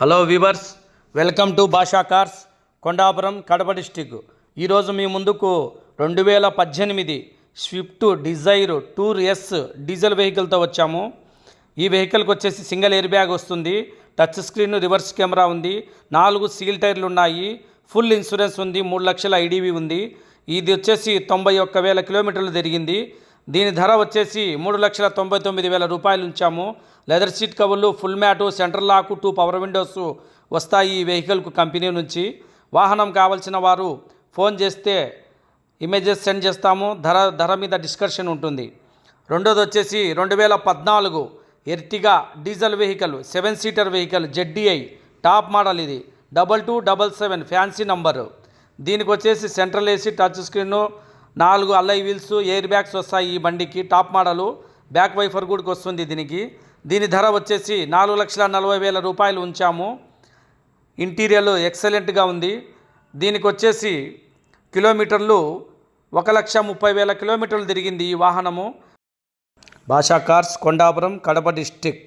Hello viewers, welcome to Bhasha cars, Kondapuram, Kadapa district. ఈరోజు మీ ముందుకు 2018 Swift Dzire tour S diesel వెహికల్తో వచ్చాము. ఈ వెహికల్కి వచ్చేసి సింగిల్ ఎయిర్ బ్యాగ్ వస్తుంది, టచ్ స్క్రీన్, రివర్స్ కెమెరా ఉంది, 4 సీల్ టైర్లు ఉన్నాయి, ఫుల్ ఇన్సూరెన్స్ ఉంది, 3 లక్షల ఐడివి ఉంది. ఇది వచ్చేసి 91,000 కిలోమీటర్లు తిరిగింది. దీని ధర వచ్చేసి 3,99,000 రూపాయలు ఉంచాము. లెదర్ సీట్ కవర్లు, ఫుల్ మ్యాటు, సెంట్రల్ లాకు, 2 పవర్ విండోస్ వస్తాయి ఈ వెహికల్కు కంపెనీ నుంచి. వాహనం కావాల్సిన వారు ఫోన్ చేస్తే ఇమేజెస్ సెండ్ చేస్తాము. ధర మీద డిస్కషన్ ఉంటుంది. రెండోది వచ్చేసి 2014 Ertiga diesel vehicle, 7 seater vehicle, ZDI top model. ఇది 2277 ఫ్యాన్సీ నంబరు. దీనికి వచ్చేసి central AC, touch screen, 4 allied wheels, air bags వస్తాయి ఈ బండికి. టాప్ మోడలు, బ్యాక్ వైఫర్ కూడా వస్తుంది దీనికి. దీని ధర వచ్చేసి 4,40,000 రూపాయలు ఉంచాము. ఇంటీరియర్ ఎక్సలెంట్గా ఉంది. దీనికి వచ్చేసి కిలోమీటర్లు 1,30,000 కిలోమీటర్లు తిరిగింది ఈ వాహనము. భాషా కార్స్, కొండాపురం, కడప డిస్టిక్.